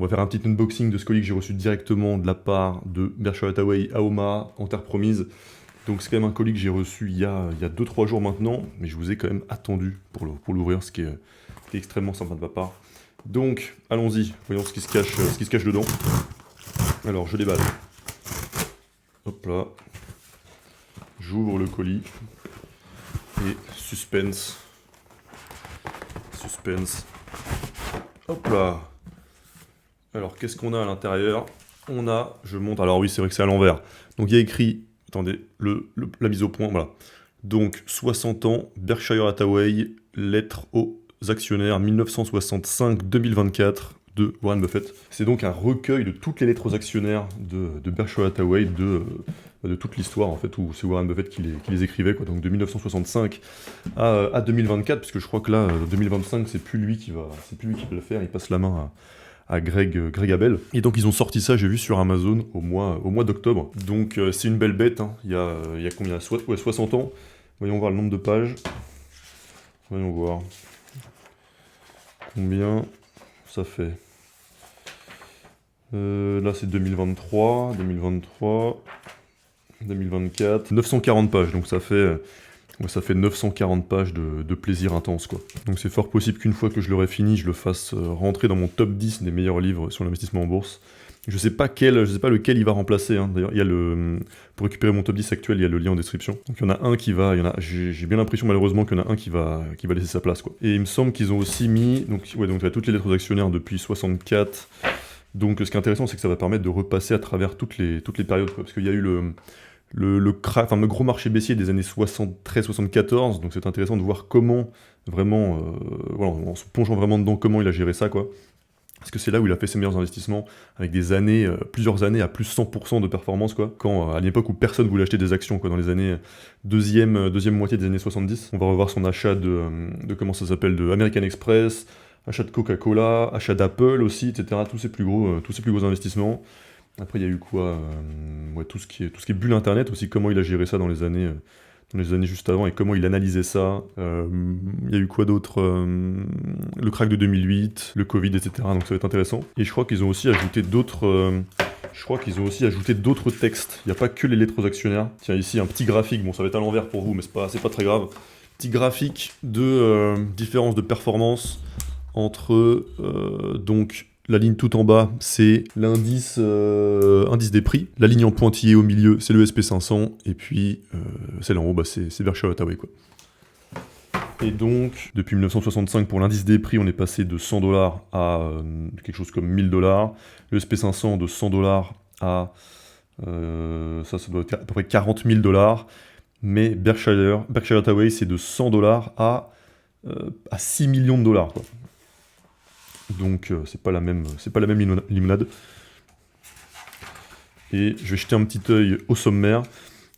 On va faire un petit unboxing de ce colis que j'ai reçu directement de la part de Berkshire Hathaway Aoma en Terre Promise. Donc c'est quand même un colis que j'ai reçu il y a 2-3 jours maintenant, mais je vous ai quand même attendu pour l'ouvrir, ce qui est extrêmement sympa de ma part. Donc allons-y, voyons ce qui se cache dedans. Alors je déballe. Hop là. J'ouvre le colis. Et suspense. Suspense. Hop là. Alors qu'est-ce qu'on a à l'intérieur? On a, je montre, alors oui c'est vrai que c'est à l'envers. Donc il y a écrit, attendez, la mise au point, voilà. Donc 60 ans, Berkshire Hathaway, lettre aux actionnaires 1965-2024 de Warren Buffett. C'est donc un recueil de toutes les lettres aux actionnaires de Berkshire Hathaway, de toute l'histoire en fait, où c'est Warren Buffett qui les écrivait, quoi. Donc de 1965 à 2024, puisque je crois que là, 2025, c'est plus lui qui va le faire, il passe la main à Greg Abel. Et donc ils ont sorti ça, j'ai vu sur Amazon au mois d'octobre. Donc c'est une belle bête, hein. Il y a combien? Ouais, 60 ans. Voyons voir le nombre de pages. Voyons voir. Combien ça fait. Là c'est 2023, 2024. 940 pages, donc ça fait 940 pages de plaisir intense, quoi. Donc c'est fort possible qu'une fois que je l'aurai fini, je le fasse rentrer dans mon top 10 des meilleurs livres sur l'investissement en bourse. Je sais pas lequel il va remplacer, hein. D'ailleurs, il y a pour récupérer mon top 10 actuel, il y a le lien en description. Donc il y en a un qui va, j'ai bien l'impression malheureusement qu'il y en a un qui va laisser sa place, quoi. Et il me semble qu'ils ont aussi mis, donc il y a toutes les lettres aux actionnaires depuis 64. Donc ce qui est intéressant, c'est que ça va permettre de repasser à travers toutes les périodes, quoi. Parce qu'il y a eu le gros marché baissier des années 73-74, donc c'est intéressant de voir comment, vraiment, voilà, en se plongeant vraiment dedans, comment il a géré ça, quoi. Parce que c'est là où il a fait ses meilleurs investissements, avec des années, plusieurs années à plus 100% de performance, quoi. Quand, à l'époque où personne voulait acheter des actions, quoi, dans les années deuxième moitié des années 70. On va revoir son achat de comment ça s'appelle, de American Express, achat de Coca-Cola, achat d'Apple aussi, etc. Tous ces plus gros investissements. Après, il y a eu quoi? Ouais, tout ce qui est bulle Internet aussi, comment il a géré ça dans les années juste avant et comment il analysait ça. Il y a eu quoi d'autre? Le crack de 2008, le Covid, etc. Donc ça va être intéressant. Et je crois qu'ils ont aussi ajouté d'autres textes. Il n'y a pas que les lettres aux actionnaires. Tiens, ici, un petit graphique. Bon, ça va être à l'envers pour vous, mais c'est pas très grave. Petit graphique de différence de performance entre donc la ligne tout en bas, c'est l'indice indice des prix. La ligne en pointillé au milieu, c'est le SP500. Et puis, celle en haut, bah, c'est Berkshire Hathaway, quoi. Et donc, depuis 1965, pour l'indice des prix, on est passé de 100 $ à quelque chose comme 1000 $. Le SP500 de 100 $ à... ça doit être à peu près 40 000 $. Mais Berkshire Hathaway, c'est de 100 $ à 6 millions de dollars, quoi. Donc c'est pas la même limonade. Et je vais jeter un petit œil au sommaire.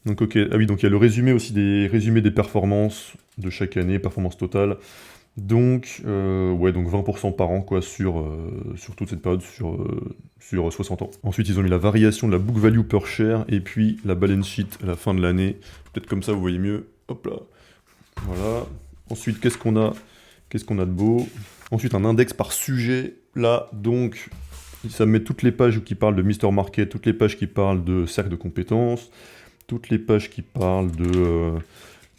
Donc ok, ah oui, donc il y a le résumé aussi des performances de chaque année, performance totale. Donc ouais, donc 20% par an, quoi, sur toute cette période, sur 60 ans. Ensuite ils ont mis la variation de la book value per share et puis la balance sheet à la fin de l'année. Peut-être comme ça vous voyez mieux. Hop là. Voilà. Ensuite qu'est-ce qu'on a de beau? Ensuite, un index par sujet. Là, donc, ça met toutes les pages qui parlent de Mister Market, toutes les pages qui parlent de cercle de compétences, toutes les pages qui parlent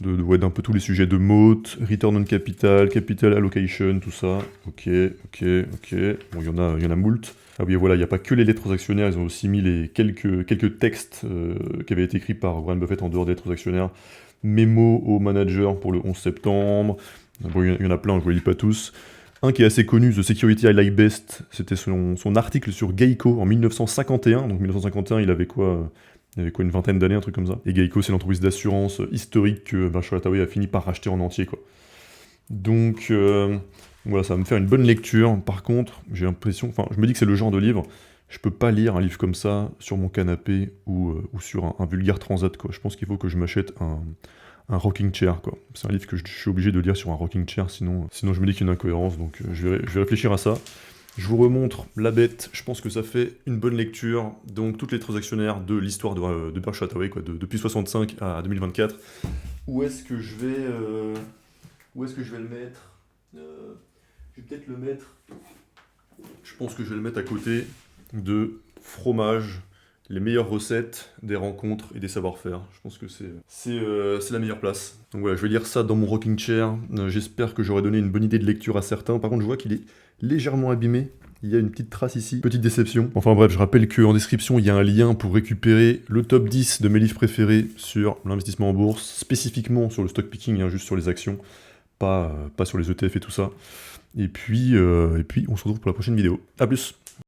ouais, d'un peu tous les sujets de moat, return on capital, capital allocation, tout ça. Ok. Bon, il y en a moult. Ah oui, voilà, il n'y a pas que les lettres aux actionnaires, ils ont aussi mis les quelques textes qui avaient été écrits par Warren Buffett en dehors des lettres aux actionnaires. Mémo au manager pour le 11 septembre. Bon, il y en a plein, je ne les lis pas tous. Un qui est assez connu, The Security I Like Best, c'était son article sur Geico en 1951. Donc 1951, il avait quoi, une vingtaine d'années, un truc comme ça. Et Geico, c'est l'entreprise d'assurance historique que Berkshire Hathaway a fini par racheter en entier, quoi. Donc voilà, ça va me faire une bonne lecture. Par contre, j'ai l'impression, enfin, je me dis que c'est le genre de livre, je peux pas lire un livre comme ça sur mon canapé ou sur un vulgaire transat, quoi. Je pense qu'il faut que je m'achète un rocking chair, quoi. C'est un livre que je suis obligé de lire sur un rocking chair, sinon je me dis qu'il y a une incohérence, donc je vais réfléchir à ça. Je vous remontre la bête, je pense que ça fait une bonne lecture. Donc toutes les transactionnaires de l'histoire de Berkshire Hathaway, quoi, depuis 65 à 2024. Où est-ce que je vais le mettre? Je vais peut-être le mettre Je pense que je vais le mettre à côté de fromage, les meilleures recettes, des rencontres et des savoir-faire. Je pense que c'est la meilleure place. Donc voilà, je vais lire ça dans mon rocking chair. J'espère que j'aurai donné une bonne idée de lecture à certains. Par contre, je vois qu'il est légèrement abîmé. Il y a une petite trace ici, petite déception. Enfin bref, je rappelle qu'en description, il y a un lien pour récupérer le top 10 de mes livres préférés sur l'investissement en bourse, spécifiquement sur le stock picking, hein, juste sur les actions, pas sur les ETF et tout ça. Et puis, on se retrouve pour la prochaine vidéo. A plus!